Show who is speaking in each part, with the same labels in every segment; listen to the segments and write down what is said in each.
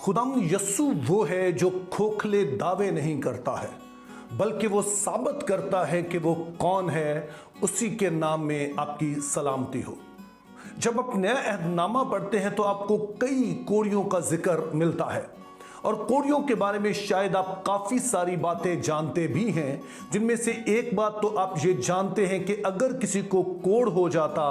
Speaker 1: खुदाम यस्सु वो है जो खोखले दावे नहीं करता है, बल्कि वो साबित करता है कि वो कौन है। उसी के नाम में आपकी सलामती हो। जब आप नया अहदनामा पढ़ते हैं तो आपको कई कोड़ियों का जिक्र मिलता है, और कोड़ियों के बारे में शायद आप काफ़ी सारी बातें जानते भी हैं, जिनमें से एक बात तो आप ये जानते हैं कि अगर किसी को कोड़ हो जाता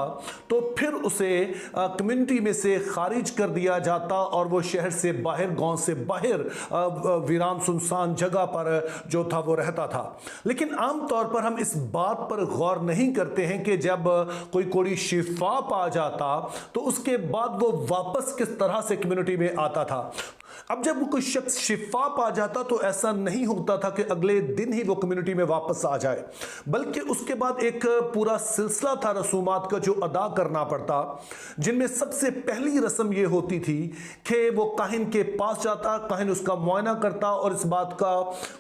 Speaker 1: तो फिर उसे कम्युनिटी में से खारिज कर दिया जाता और वो शहर से बाहर, गांव से बाहर वीरान सुनसान जगह पर जो था वो रहता था। लेकिन आम तौर पर हम इस बात पर गौर नहीं करते हैं कि जब कोई कोड़ी शिफा पा जाता तो उसके बाद वो वापस किस तरह से कम्युनिटी में आता था। अब जब कोई शख्स शिफा पा जाता तो ऐसा नहीं होता था कि अगले दिन ही वो कम्युनिटी में वापस आ जाए, बल्कि उसके बाद एक पूरा सिलसिला था रसूमात का जो अदा करना पड़ता, जिनमें सबसे पहली रस्म ये होती थी कि वो काहिन के पास जाता, काहिन उसका मुआयना करता और इस बात का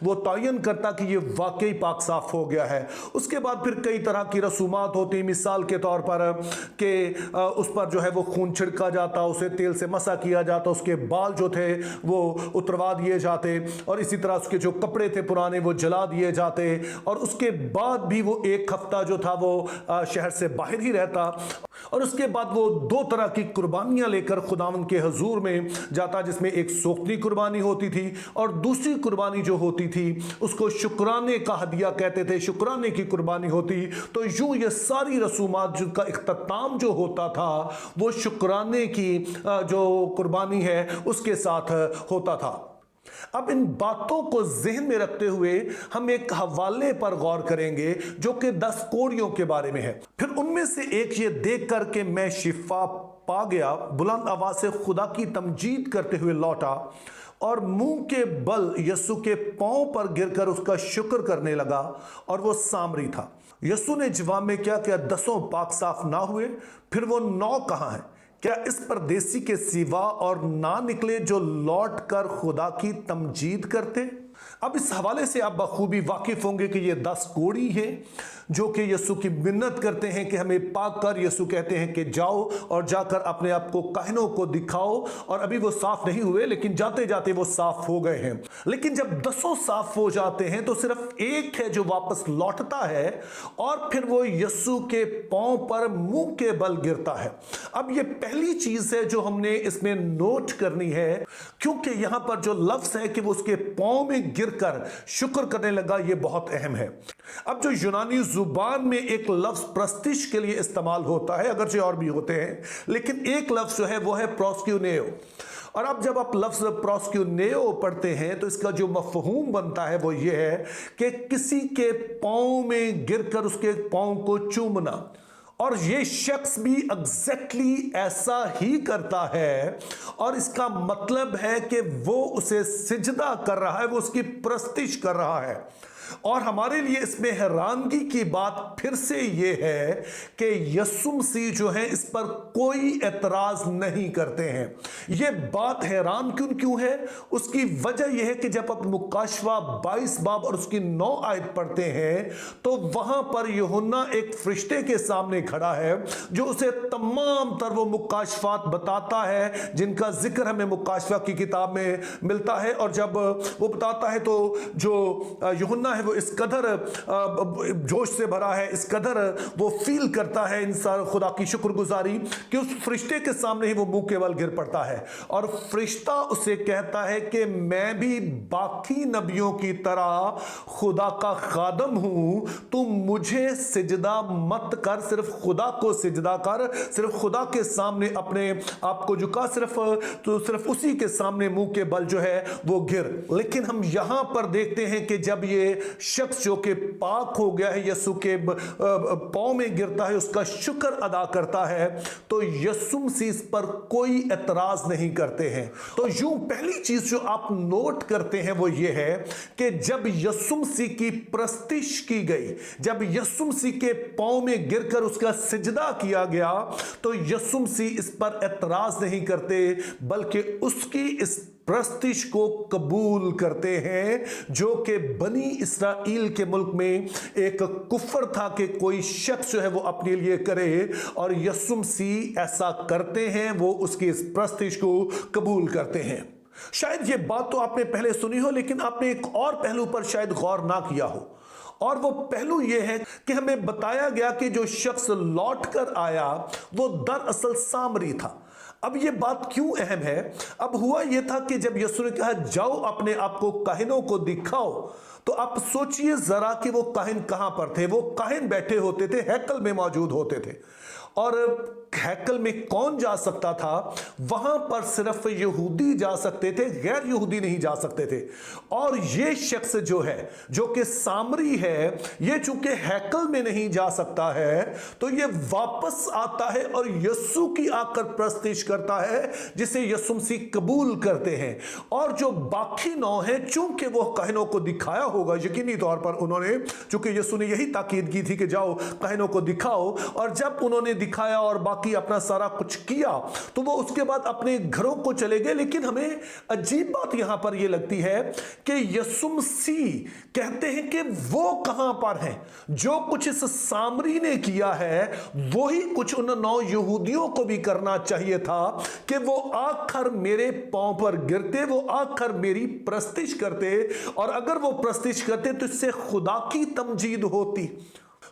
Speaker 1: वो तयन करता कि ये वाकई पाक साफ हो गया है। उसके बाद फिर कई तरह की रसूमात होती, मिसाल के तौर पर कि उस पर जो है वो खून छिड़का जाता, उसे तेल से मसा किया जाता, उसके बाल जो थे वो उतरवा दिए जाते, और इसी तरह उसके जो कपड़े थे पुराने वो जला दिए जाते, और उसके बाद भी वो एक हफ्ता जो था वो शहर से बाहर ही रहता, और उसके बाद वो दो तरह की कुर्बानियां लेकर खुदावंद के हजूर में जाता, जिसमें एक सोख्ती कुर्बानी होती थी और दूसरी कुर्बानी जो होती थी उसको शुक्राने का हदिया कहते थे, शुक्राने की कुर्बानी होती। तो यूं ये सारी रसूमात जिनका इख्तिताम जो होता था वो शुक्राने की जो कुर्बानी है उसके साथ होता था। अब इन बातों को ज़हन में रखते हुए हम एक हवाले पर गौर करेंगे जो कि 10 कोड़ियों के बारे में है। फिर उनमें से एक ये देख कर के मैं शिफा पा गया, बुलंद आवाज से खुदा की तमजीद करते हुए लौटा और मुंह के बल यस्सु के पांव पर गिरकर उसका शुक्र करने लगा, और वो सामरी था। यस्सु ने जवाब में क्या 10 पाक साफ ना हुए? फिर वो 9 कहां हैं? क्या इस परदेसी के सिवा और ना निकले जो लौट कर खुदा की तमजीद करते? अब इस हवाले से आप बखूबी वाकिफ होंगे कि ये 10 कोड़ी हैं जो कि यस्सु की मिन्नत करते हैं कि हमें पाक कर। यस्सु कहते हैं कि जाओ और जाकर अपने आप को काहिनों को दिखाओ, और अभी वो साफ नहीं हुए लेकिन जाते जाते वो साफ हो गए हैं। लेकिन जब 10 साफ हो जाते हैं तो सिर्फ एक है जो वापस लौटता है, और फिर वो यस्सु के पांव पर मुंह के बल गिरता है। अब ये पहली चीज है जो हमने इसमें नोट करनी है, क्योंकि यहां पर जो लफ्ज है कि वो उसके पांव में गिरकर शुक्र करने लगा, ये बहुत अहम है। अब जो यूनानी जुबान में एक लफ्ज प्रस्तिश के लिए इस्तेमाल होता है, अगरचे और भी होते हैं, लेकिन एक लफ्ज जो है वो है प्रोस्क्यूनेओ। और अब जब आप लफ्ज प्रोस्क्यूनेओ पढ़ते हैं तो इसका जो मफहूम बनता है वो ये है कि किसी के पांव में गिरकर उसके पांव को चूमना, और ये शख्स भी एग्जैक्टली ऐसा ही करता है, और इसका मतलब है कि वो उसे सिजदा कर रहा है, वो उसकी प्रस्तिश कर रहा है। और हमारे लिए इसमें हैरानगी की बात फिर से ये है कि यस्सु मसीह जो है इस पर कोई एतराज नहीं करते हैं। ये बात हैरान क्यों है? उसकी वजह यह है कि जब आप मुकाशवा 22 बाब और उसकी 9 आयत पढ़ते हैं तो वहां पर यूहन्ना एक फरिश्ते के सामने खड़ा है जो उसे तमाम तर वो मुकाशफात बताता है जिनका जिक्र हमें मुकाशफा की किताब में मिलता है। और जब वो बताता है तो जो यूहन्ना वो इस कदर जोश से भरा है, इस कदर वो फील करता है इंसान खुदा की शुक्रगुजारी कि उस फरिश्ते के सामने ही वो मुंह के बल गिर पड़ता है, और फरिश्ता उसे कहता है कि मैं भी बाकी नबियों की तरह खुदा का खादम हूं, तुम मुझे सिजदा मत कर, सिर्फ खुदा को सिजदा कर, सिर्फ खुदा के सामने अपने आप को झुका, सिर्फ उसी के सामने मुंह के बल जो है वो गिर। लेकिन हम यहां पर देखते हैं कि जब ये शख्स जो कि पाक हो गया है यस्सु के पांव में गिरता है, उसका शुक्र अदा करता है, तो यस्सु मसीह इस पर कोई एतराज नहीं करते हैं। तो यूं पहली चीज जो आप नोट करते हैं वो ये है कि जब यस्सु मसीह की प्रस्तिश की गई, जब यस्सु मसीह के पांव में गिरकर उसका सिजदा किया गया, तो यस्सु मसीह इस पर एतराज नहीं करते, बल्कि उसकी इस प्रस्तिश को कबूल करते हैं जो कि बनी इस्राइल के मुल्क में एक कुफर था कि कोई शख्स जो है वो अपने लिए करे, और यस्सु मसीह ऐसा करते हैं, वो उसकी इस प्रस्तिश को कबूल करते हैं। शायद ये बात तो आपने पहले सुनी हो, लेकिन आपने एक और पहलू पर शायद गौर ना किया हो, और वो पहलू ये है कि हमें बताया गया कि जो शख्स लौट कर आया वो दरअसल सामरी था। अब ये बात क्यों अहम है? अब हुआ ये था कि जब यीशु ने कहा जाओ अपने आप को काहिनों को दिखाओ, तो आप सोचिए जरा कि वो काहिन कहां पर थे। वो काहिन बैठे होते थे, हैकल में मौजूद होते थे, और हैकल में कौन जा सकता था? वहां पर सिर्फ यहूदी जा सकते थे, गैर यहूदी नहीं जा सकते थे। और ये शख्स जो है, जो कि सामरी है, ये चूंकि हैकल में नहीं जा सकता है, तो ये वापस आता है और यीशु की आकर प्रस्तिश करता है, जिसे यीशु मसीह कबूल करते हैं। और जो बाकी 9 हैं, चूंकि वो काहिनों को दिखाया होगा, यकीनी तौर पर उन्होंने, चूंकि यीशु ने यही ताकीद की थी कि जाओ काहिनों को दिखाओ, और जब उन्होंने दिखाया और बाकी अपना सारा कुछ किया, तो वो उसके बाद अपने घरों को चले गए। लेकिन हमें अजीब बात यहां पर यह लगती है कि यीशु मसीह कहते हैं कि वो कहां पर हैं? जो कुछ इस सामरी ने किया है, वही कुछ उन 9 यहूदियों को भी करना चाहिए था, कि वो आकर मेरे पांव पर गिरते, वो आकर मेरी प्रस्तिश करते, और अगर वो प्रस्तिश करते तो इससे खुदा की तमजीद होती।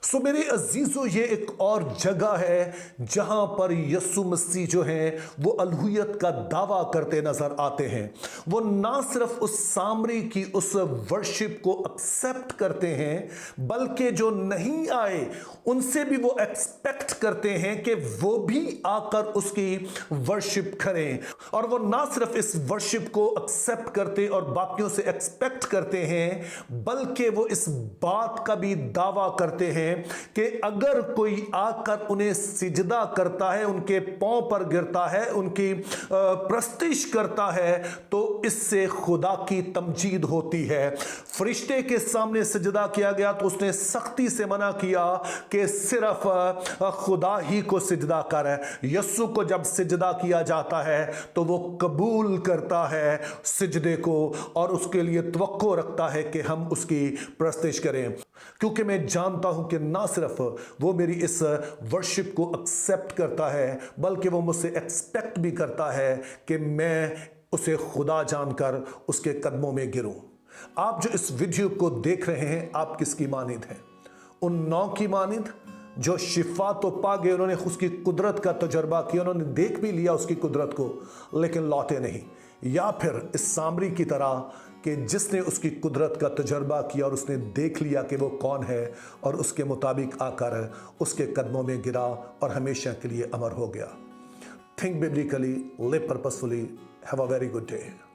Speaker 1: सो मेरे अजीजों, ये एक और जगह है जहां पर यीशु मसीह जो हैं वो अलूहियत का दावा करते नजर आते हैं। वो ना सिर्फ उस सामरी की उस वर्शिप को एक्सेप्ट करते हैं, बल्कि जो नहीं आए उनसे भी वो एक्सपेक्ट करते हैं कि वो भी आकर उसकी वर्शिप करें। और वो ना सिर्फ इस वर्शिप को एक्सेप्ट करते और बाकियों से एक्सपेक्ट करते हैं, बल्कि वो इस बात का भी दावा करते हैं कि अगर कोई आकर उन्हें सिजदा करता है, उनके पांव पर गिरता है, उनकी प्रस्तिश करता है, तो इससे खुदा की तमजीद होती है। फरिश्ते के सामने सिजदा किया गया तो उसने सख्ती से मना किया कि सिर्फ खुदा ही को सिजदा कर। यीशु को जब सिजदा किया जाता है तो वो कबूल करता है सिजदे को, और उसके लिए तवक्को रखता है कि हम उसकी प्रस्तिश करें, क्योंकि मैं जानता हूं कि ना सिर्फ वो मेरी इस वर्शिप को एक्सेप्ट करता है, बल्कि वो मुझसे एक्सपेक्ट भी करता है कि मैं उसे खुदा जानकर उसके कदमों में गिरूं। आप जो इस वीडियो को देख रहे हैं, आप किसकी मानिंद हैं? उन 9 की मानिंद जो शिफा तो पा गए, उन्होंने उसकी कुदरत का तजर्बा किया, उन्होंने देख भी लिया उसकी कुदरत को, लेकिन लौटे नहीं? या फिर इस सामरी की तरह कि जिसने उसकी कुदरत का तजर्बा किया और उसने देख लिया कि वो कौन है, और उसके मुताबिक आकर उसके कदमों में गिरा और हमेशा के लिए अमर हो गया। Think biblically, live purposefully, have a very good day.